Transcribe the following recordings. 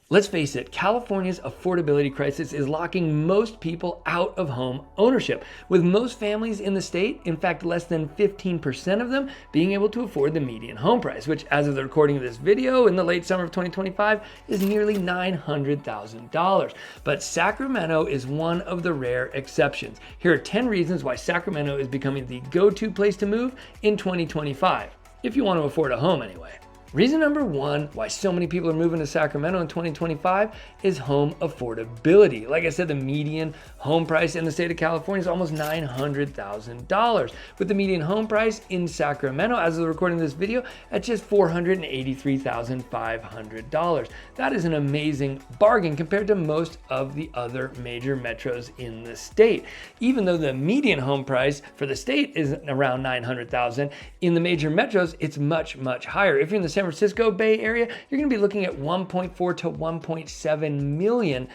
Let's face it, California's affordability crisis is locking most people out of home ownership, with most families in the state, in fact, less than 15% of them, being able to afford the median home price, which, as of the recording of this video in the late summer of 2025, is nearly $900,000. But Sacramento is one of the rare exceptions. Here are 10 reasons why Sacramento is becoming the go-to place to move in 2025, if you want to afford a home anyway. Reason number one why so many people are moving to Sacramento in 2025 is home affordability. Like I said, the median home price in the state of California is almost $900,000, with the median home price in Sacramento, as of the recording of this video, at just $483,500. That is an amazing bargain compared to most of the other major metros in the state. Even though the median home price for the state is around $900,000, in the major metros, it's much, much higher. If you're in the San Francisco Bay Area, you're going to be looking at $1.4 to $1.7 million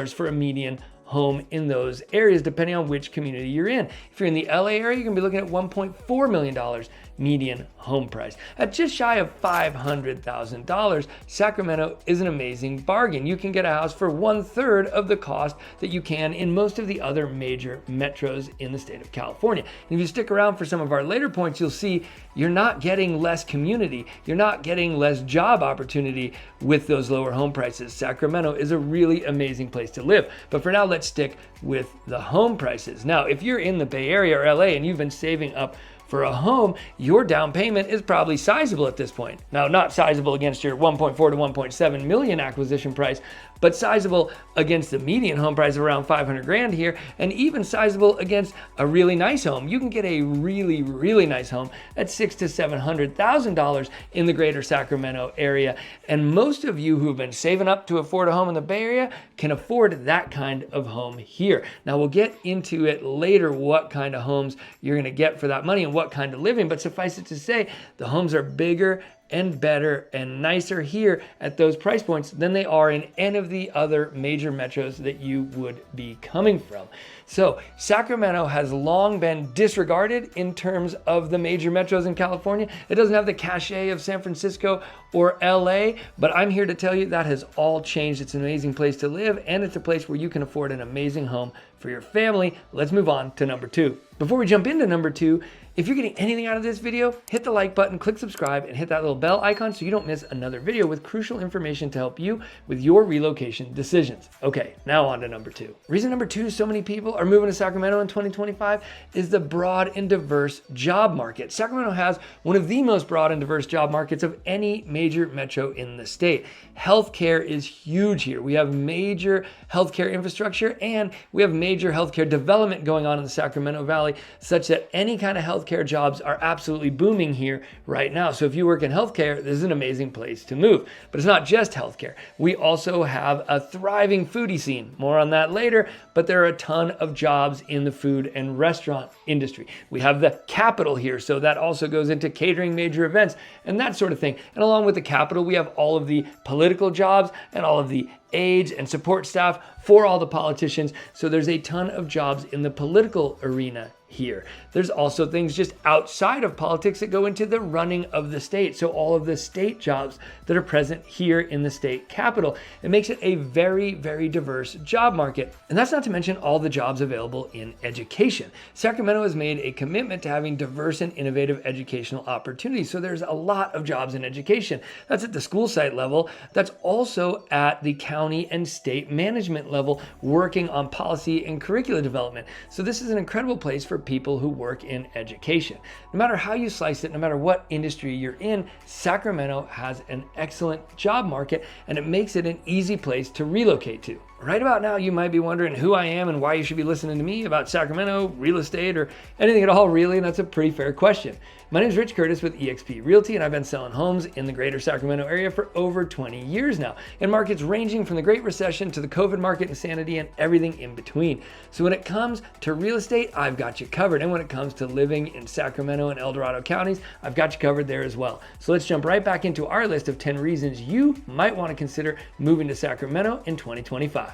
for a median home in those areas, depending on which community you're in. If you're in the LA area, you're going to be looking at $1.4 million median home price. At just shy of $500,000, Sacramento is an amazing bargain. You can get a house for 1/3 of the cost that you can in most of the other major metros in the state of California. And if you stick around for some of our later points, you'll see you're not getting less community. You're not getting less job opportunity with those lower home prices. Sacramento is a really amazing place to live. But for now, let's stick with the home prices. Now, if you're in the Bay Area or LA and you've been saving up for a home, your down payment is probably sizable at this point. Now, not sizable against your 1.4 to 1.7 million acquisition price, but sizable against the median home price of around 500 grand here, and even sizable against a really nice home. You can get a really, really nice home at $600,000 to $700,000 in the greater Sacramento area. And most of you who have been saving up to afford a home in the Bay Area can afford that kind of home here. Now, we'll get into it later, what kind of homes you're gonna get for that money and what kind of living, but suffice it to say, the homes are bigger and better and nicer here at those price points than they are in any of the other major metros that you would be coming from. So Sacramento has long been disregarded in terms of the major metros in California. It doesn't have the cachet of San Francisco or LA, but I'm here to tell you that has all changed. It's an amazing place to live, and it's a place where you can afford an amazing home for your family. Let's move on to number two. Before we jump into number two, if you're getting anything out of this video, hit the like button, click subscribe, and hit that little bell icon so you don't miss another video with crucial information to help you with your relocation decisions. Okay, now on to number two. Reason number two so many people are moving to Sacramento in 2025 is the broad and diverse job market. Sacramento has one of the most broad and diverse job markets of any major metro in the state. Healthcare is huge here. We have major healthcare infrastructure, and we have major healthcare development going on in the Sacramento Valley, such that any kind of healthcare jobs are absolutely booming here right now. So if you work in healthcare, this is an amazing place to move. But it's not just healthcare. We also have a thriving foodie scene. More on that later, but there are a ton of jobs in the food and restaurant industry. We have the capital here, so that also goes into catering major events and that sort of thing. And along with the capital, we have all of the political jobs and all of the aides and support staff for all the politicians. So there's a ton of jobs in the political arena here. There's also things just outside of politics that go into the running of the state. So all of the state jobs that are present here in the state capital. It makes it a very, very diverse job market. And that's not to mention all the jobs available in education. Sacramento has made a commitment to having diverse and innovative educational opportunities. So there's a lot of jobs in education. That's at the school site level. That's also at the county and state management level, working on policy and curricula development. So this is an incredible place for people who work in education. No matter how you slice it, no matter what industry you're in, Sacramento has an excellent job market, and it makes it an easy place to relocate to. Right about now, you might be wondering who I am and why you should be listening to me about Sacramento, real estate, or anything at all, really, and that's a pretty fair question. My name is Rich Curtis with eXp Realty, and I've been selling homes in the greater Sacramento area for over 20 years now, in markets ranging from the Great Recession to the COVID market insanity and everything in between. So when it comes to real estate, I've got you covered. And when it comes to living in Sacramento and El Dorado counties, I've got you covered there as well. So let's jump right back into our list of 10 reasons you might want to consider moving to Sacramento in 2025.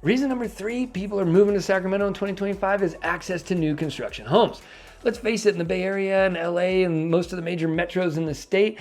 Reason number 3 people are moving to Sacramento in 2025 is access to new construction homes. Let's face it, in the Bay Area and LA and most of the major metros in the state,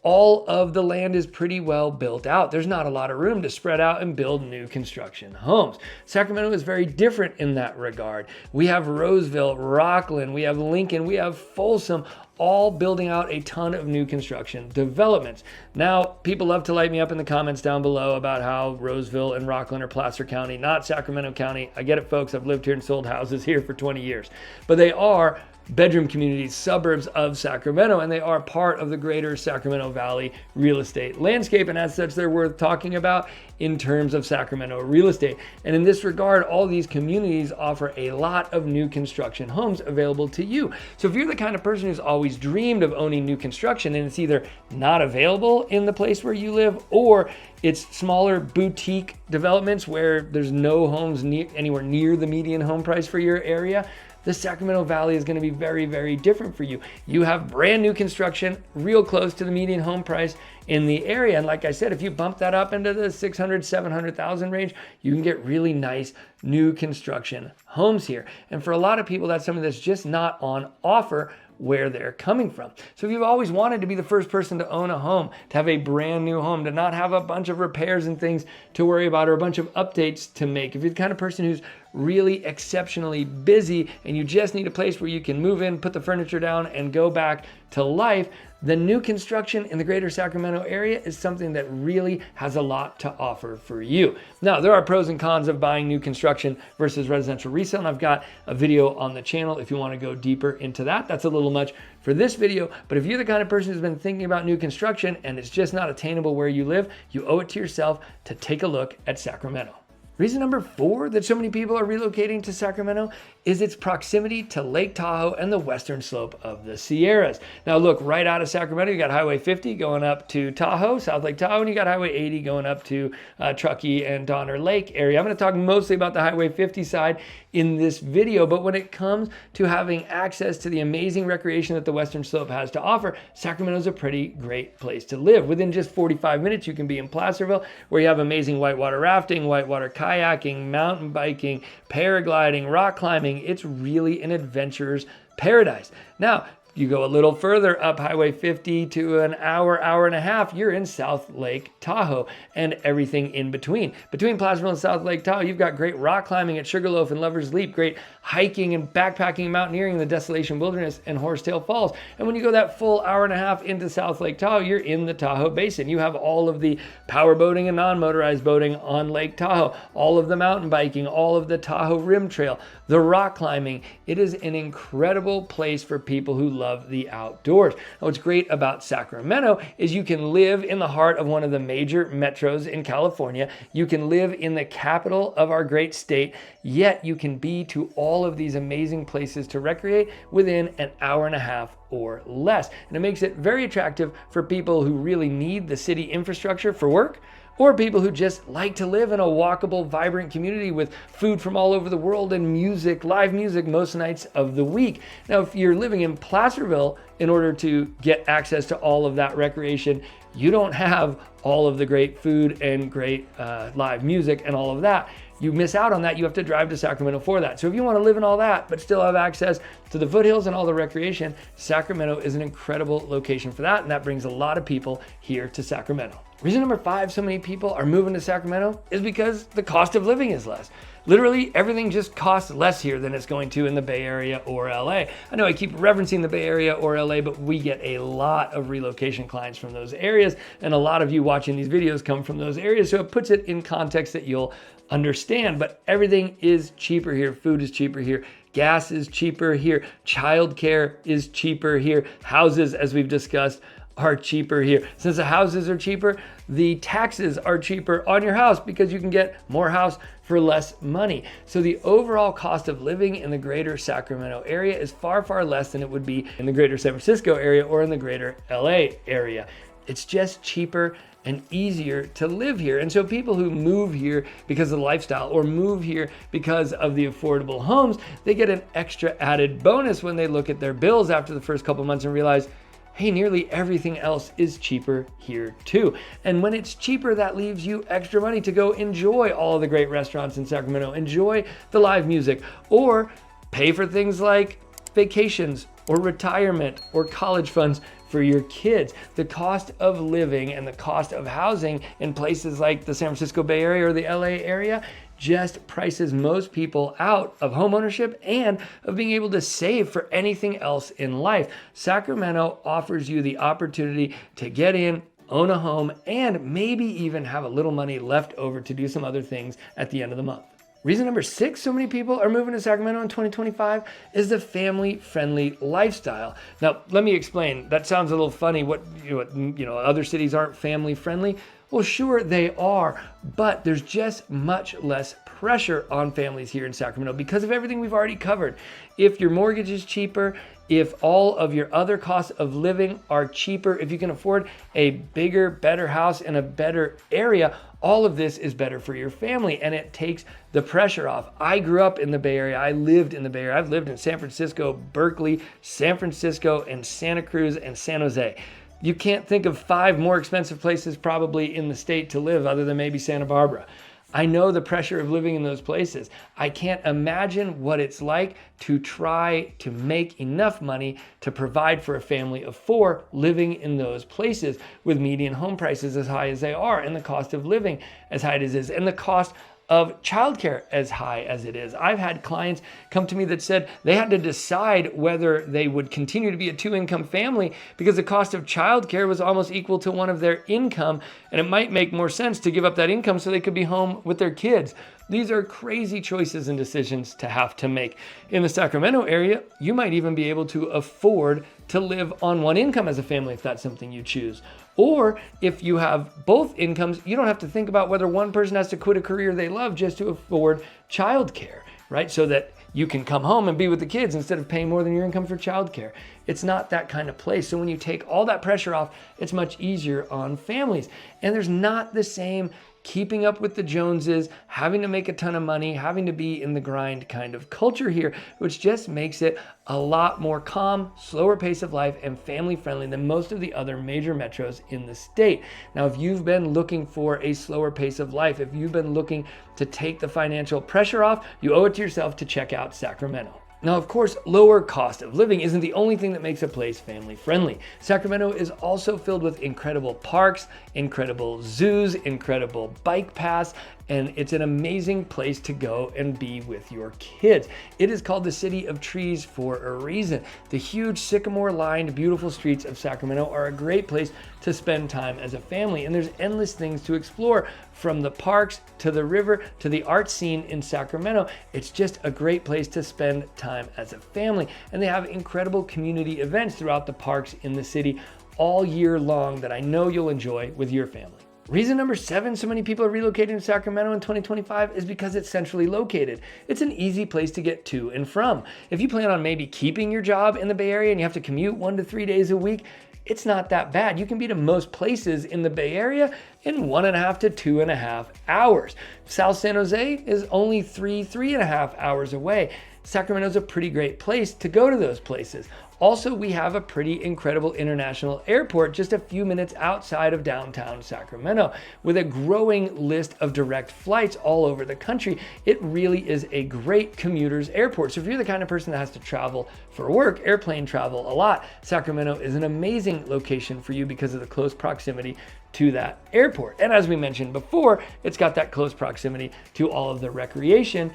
all of the land is pretty well built out. There's not a lot of room to spread out and build new construction homes. Sacramento is very different in that regard. We have Roseville, Rockland, we have Lincoln, we have Folsom, all building out a ton of new construction developments. Now, people love to light me up in the comments down below about how Roseville and Rockland are Placer County, not Sacramento County. I get it, folks. I've lived here and sold houses here for 20 years. But they are bedroom communities, suburbs of Sacramento, and they are part of the greater Sacramento Valley real estate landscape, and as such, they're worth talking about in terms of Sacramento real estate. And in this regard, all these communities offer a lot of new construction homes available to you. So if you're the kind of person who's always dreamed of owning new construction and it's either not available in the place where you live, or it's smaller boutique developments where there's no homes anywhere near the median home price for your area, the Sacramento Valley is going to be very, very different for you. You have brand new construction, real close to the median home price in the area. And like I said, if you bump that up into the 600, 700,000 range, you can get really nice new construction homes here. And for a lot of people, that's something that's just not on offer where they're coming from. So if you've always wanted to be the first person to own a home, to have a brand new home, to not have a bunch of repairs and things to worry about or a bunch of updates to make, if you're the kind of person who's really exceptionally busy and you just need a place where you can move in, put the furniture down, and go back to life, the new construction in the greater Sacramento area is something that really has a lot to offer for you. Now, there are pros and cons of buying new construction versus residential resale, and I've got a video on the channel if you want to go deeper into that. That's a little much for this video, but if you're the kind of person who's been thinking about new construction and it's just not attainable where you live, you owe it to yourself to take a look at Sacramento. Reason number 4 that so many people are relocating to Sacramento is its proximity to Lake Tahoe and the western slope of the Sierras. Now look, right out of Sacramento, you got Highway 50 going up to Tahoe, South Lake Tahoe, and you got Highway 80 going up to Truckee and Donner Lake area. I'm going to talk mostly about the Highway 50 side in this video, but when it comes to having access to the amazing recreation that the western slope has to offer, Sacramento is a pretty great place to live. Within just 45 minutes, you can be in Placerville, where you have amazing whitewater rafting, whitewater kayaking, mountain biking, paragliding, rock climbing. It's really an adventurer's paradise. Now, you go a little further up Highway 50 to an hour, hour and a half, you're in South Lake Tahoe and everything in between. Between Placerville and South Lake Tahoe, you've got great rock climbing at Sugarloaf and Lover's Leap, great hiking and backpacking and mountaineering in the Desolation Wilderness and Horsetail Falls. And when you go that full hour and a half into South Lake Tahoe, you're in the Tahoe Basin. You have all of the power boating and non-motorized boating on Lake Tahoe, all of the mountain biking, all of the Tahoe Rim Trail, the rock climbing. It is an incredible place for people who love the outdoors. Now, what's great about Sacramento is you can live in the heart of one of the major metros in California. You can live in the capital of our great state, yet you can be to all of these amazing places to recreate within an hour and a half or less. And it makes it very attractive for people who really need the city infrastructure for work, or people who just like to live in a walkable, vibrant community with food from all over the world and music, live music most nights of the week. Now, if you're living in Placerville, in order to get access to all of that recreation, you don't have all of the great food and great live music and all of that. You miss out on that. You have to drive to Sacramento for that. So if you want to live in all that, but still have access to the foothills and all the recreation, Sacramento is an incredible location for that. And that brings a lot of people here to Sacramento. Reason number 5 so many people are moving to Sacramento is because the cost of living is less. Literally, everything just costs less here than it's going to in the Bay Area or LA. I know I keep referencing the Bay Area or LA, but we get a lot of relocation clients from those areas, and a lot of you watching these videos come from those areas, so it puts it in context that you'll understand. But everything is cheaper here. Food is cheaper here. Gas is cheaper here. Childcare is cheaper here. Houses, as we've discussed, are cheaper here. Since the houses are cheaper, the taxes are cheaper on your house because you can get more house for less money. So the overall cost of living in the greater Sacramento area is far, far less than it would be in the greater San Francisco area or in the greater LA area. It's just cheaper and easier to live here. And so people who move here because of the lifestyle or move here because of the affordable homes, they get an extra added bonus when they look at their bills after the first couple months and realize, hey, nearly everything else is cheaper here too. And when it's cheaper, that leaves you extra money to go enjoy all of the great restaurants in Sacramento, enjoy the live music, or pay for things like vacations or retirement or college funds for your kids. The cost of living and the cost of housing in places like the San Francisco Bay Area or the LA area just prices most people out of homeownership and of being able to save for anything else in life. Sacramento offers you the opportunity to get in, own a home, and maybe even have a little money left over to do some other things at the end of the month. Reason number 6 so many people are moving to Sacramento in 2025 is the family-friendly lifestyle. Now, let me explain. That sounds a little funny. Other cities aren't family-friendly? Well, sure they are, but there's just much less pressure on families here in Sacramento because of everything we've already covered. If your mortgage is cheaper, if all of your other costs of living are cheaper, if you can afford a bigger, better house in a better area, all of this is better for your family and it takes the pressure off. I grew up in the Bay Area. I lived in the Bay Area. I've lived in San Francisco, Berkeley, San Francisco, and Santa Cruz and San Jose. You can't think of 5 more expensive places probably in the state to live other than maybe Santa Barbara. I know the pressure of living in those places. I can't imagine what it's like to try to make enough money to provide for a family of 4 living in those places with median home prices as high as they are and the cost of living as high as it is and the cost of childcare as high as it is. I've had clients come to me that said they had to decide whether they would continue to be a 2-income family because the cost of childcare was almost equal to one of their income, and it might make more sense to give up that income so they could be home with their kids. These are crazy choices and decisions to have to make. In the Sacramento area, you might even be able to afford to live on one income as a family if that's something you choose. Or if you have both incomes, you don't have to think about whether one person has to quit a career they love just to afford childcare, right? So that you can come home and be with the kids instead of paying more than your income for childcare. It's not that kind of place. So when you take all that pressure off, it's much easier on families. And there's not the same keeping up with the Joneses, having to make a ton of money, having to be in the grind kind of culture here, which just makes it a lot more calm, slower pace of life and family friendly than most of the other major metros in the state. Now, if you've been looking for a slower pace of life, if you've been looking to take the financial pressure off, you owe it to yourself to check out Sacramento. Now, of course, lower cost of living isn't the only thing that makes a place family friendly. Sacramento is also filled with incredible parks, incredible zoos, incredible bike paths, and it's an amazing place to go and be with your kids. It is called the City of Trees for a reason. The huge sycamore-lined, beautiful streets of Sacramento are a great place to spend time as a family, and there's endless things to explore, from the parks to the river to the art scene in Sacramento. It's just a great place to spend time as a family, and they have incredible community events throughout the parks in the city all year long that I know you'll enjoy with your family. Reason number 7 so many people are relocating to Sacramento in 2025 is because it's centrally located. It's an easy place to get to and from. If you plan on maybe keeping your job in the Bay Area and you have to commute 1 to 3 days a week, it's not that bad. You can be to most places in the Bay Area in 1.5 to 2.5 hours. South San Jose is only 3.5 hours away. Sacramento's a pretty great place to go to those places. Also, we have a pretty incredible international airport just a few minutes outside of downtown Sacramento with a growing list of direct flights all over the country. It really is a great commuter's airport. So if you're the kind of person that has to travel for work, airplane travel a lot, Sacramento is an amazing location for you because of the close proximity to that airport. And as we mentioned before, it's got that close proximity to all of the recreation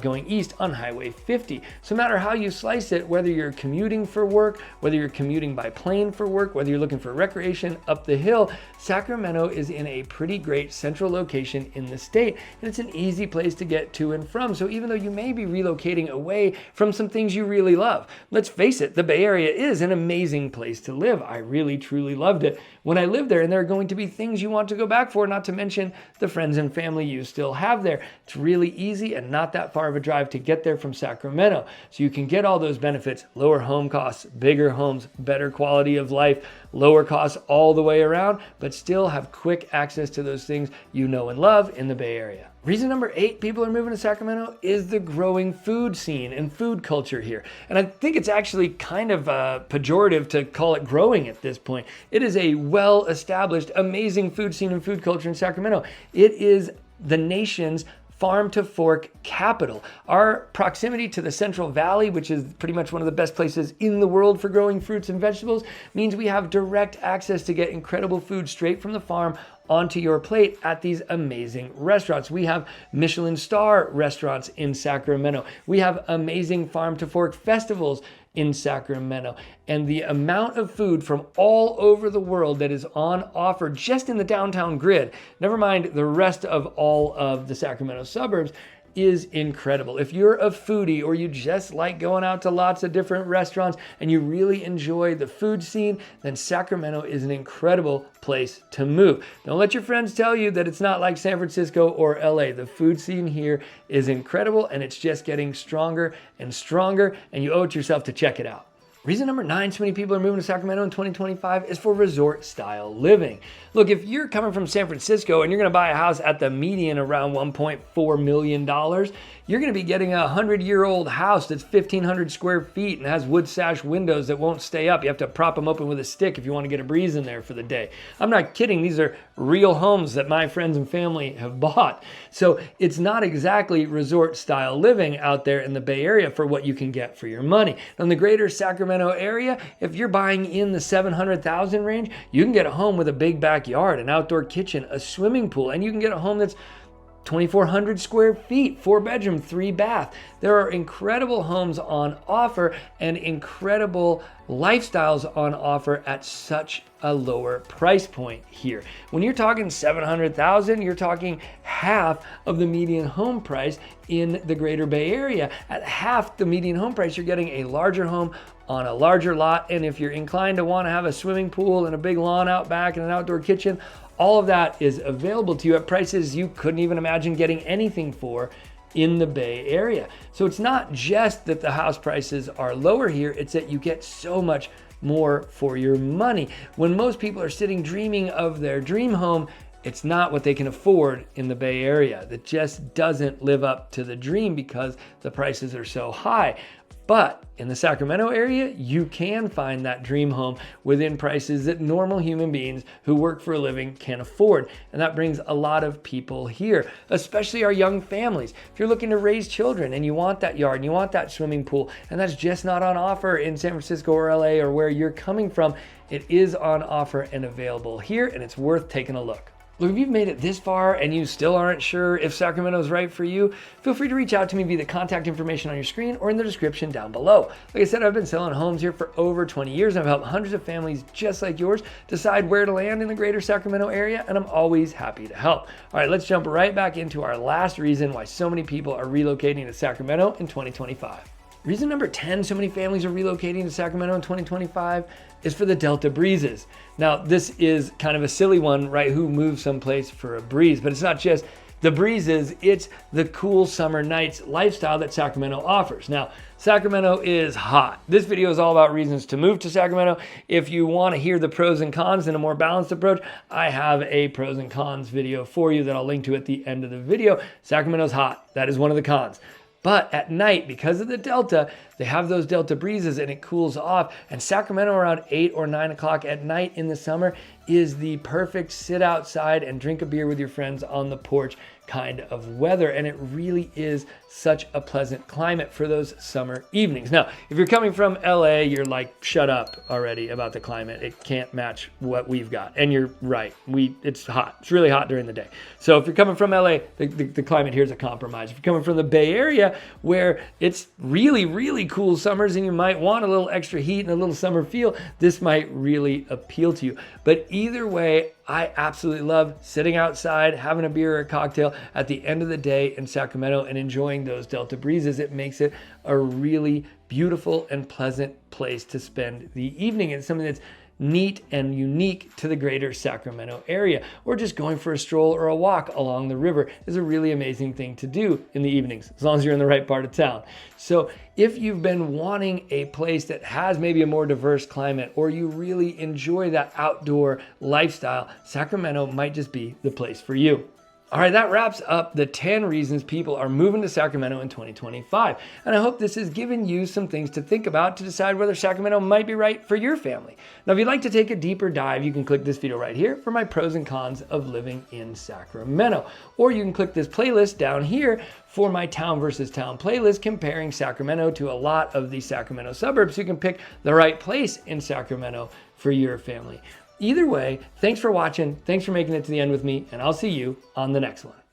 going east on Highway 50. So no matter how you slice it, whether you're commuting for work, whether you're commuting by plane for work, whether you're looking for recreation up the hill, Sacramento is in a pretty great central location in the state. And it's an easy place to get to and from. So even though you may be relocating away from some things you really love, let's face it, the Bay Area is an amazing place to live. I really, truly loved it when I lived there, and there are going to be things you want to go back for, not to mention the friends and family you still have there. It's really easy and not that far of a drive to get there from Sacramento. So you can get all those benefits: lower home costs, bigger homes, better quality of life, lower costs all the way around, but still have quick access to those things you know and love in the Bay Area. Reason number 8 people are moving to Sacramento is the growing food scene and food culture here. And I think it's actually kind of pejorative to call it growing at this point. It is a well-established, amazing food scene and food culture in Sacramento. It is the nation's farm to fork capital. Our proximity to the Central Valley, which is pretty much one of the best places in the world for growing fruits and vegetables, means we have direct access to get incredible food straight from the farm onto your plate at these amazing restaurants. We have Michelin star restaurants in Sacramento. We have amazing farm to fork festivals in Sacramento. And the amount of food from all over the world that is on offer just in the downtown grid, never mind the rest of all of the Sacramento suburbs, is incredible. If you're a foodie or you just like going out to lots of different restaurants and you really enjoy the food scene, then Sacramento is an incredible place to move. Don't let your friends tell you that it's not like San Francisco or LA. The food scene here is incredible and it's just getting stronger and stronger, and you owe it to yourself to check it out. Reason number 9 so many people are moving to Sacramento in 2025 is for resort style living. Look, if you're coming from San Francisco and you're gonna buy a house at the median around $1.4 million, you're gonna be getting a 100-year-old house that's 1,500 square feet and has wood sash windows that won't stay up. You have to prop them open with a stick if you wanna get a breeze in there for the day. I'm not kidding, these are real homes that my friends and family have bought. So it's not exactly resort style living out there in the Bay Area for what you can get for your money. In the greater Sacramento area, if you're buying in the $700,000 range, you can get a home with a big backyard, an outdoor kitchen, a swimming pool, and you can get a home that's 2,400 square feet, 4-bedroom, 3-bath. There are incredible homes on offer and incredible lifestyles on offer at such a lower price point here. When you're talking $700,000, you're talking half of the median home price in the greater Bay Area. At half the median home price, you're getting a larger home on a larger lot. And if you're inclined to want to have a swimming pool and a big lawn out back and an outdoor kitchen, all of that is available to you at prices you couldn't even imagine getting anything for in the Bay Area. So it's not just that the house prices are lower here, it's that you get so much more for your money. When most people are sitting dreaming of their dream home, it's not what they can afford in the Bay Area. That just doesn't live up to the dream because the prices are so high. But in the Sacramento area, you can find that dream home within prices that normal human beings who work for a living can afford. And that brings a lot of people here, especially our young families. If you're looking to raise children and you want that yard and you want that swimming pool, and that's just not on offer in San Francisco or LA or where you're coming from, it is on offer and available here, and it's worth taking a look. Look, if you've made it this far and you still aren't sure if Sacramento is right for you, feel free to reach out to me via the contact information on your screen or in the description down below. Like I said, I've been selling homes here for over 20 years and I've helped hundreds of families just like yours decide where to land in the greater Sacramento area, and I'm always happy to help. All right, let's jump right back into our last reason why so many people are relocating to Sacramento in 2025. Reason number 10 so many families are relocating to Sacramento in 2025 is for the Delta breezes. Now, this is kind of a silly one, right? Who moves someplace for a breeze? But it's not just the breezes, it's the cool summer nights lifestyle that Sacramento offers. Now, Sacramento is hot. This video is all about reasons to move to Sacramento. If you want to hear the pros and cons and a more balanced approach, I have a pros and cons video for you that I'll link to at the end of the video. Sacramento's hot. That is one of the cons. But at night, because of the Delta, they have those Delta breezes and it cools off. And Sacramento around 8 or 9 o'clock at night in the summer is the perfect sit outside and drink a beer with your friends on the porch kind of weather. And it really is such a pleasant climate for those summer evenings. Now, if you're coming from LA, you're like, shut up already about the climate. It can't match what we've got. And you're right. It's hot. It's really hot during the day. So if you're coming from LA, the climate here is a compromise. If you're coming from the Bay Area, where it's really, really cool summers and you might want a little extra heat and a little summer feel, this might really appeal to you. But either way, I absolutely love sitting outside, having a beer or a cocktail at the end of the day in Sacramento and enjoying those Delta breezes. It makes it a really beautiful and pleasant place to spend the evening. It's something that's neat and unique to the greater Sacramento area. Or just going for a stroll or a walk along the river is a really amazing thing to do in the evenings, as long as you're in the right part of town. So if you've been wanting a place that has maybe a more diverse climate, or you really enjoy that outdoor lifestyle, Sacramento might just be the place for you. All right, that wraps up the 10 reasons people are moving to Sacramento in 2025. And I hope this has given you some things to think about to decide whether Sacramento might be right for your family. Now, if you'd like to take a deeper dive, you can click this video right here for my pros and cons of living in Sacramento. Or you can click this playlist down here for my town versus town playlist comparing Sacramento to a lot of the Sacramento suburbs, so you can pick the right place in Sacramento for your family. Either way, thanks for watching, thanks for making it to the end with me, and I'll see you on the next one.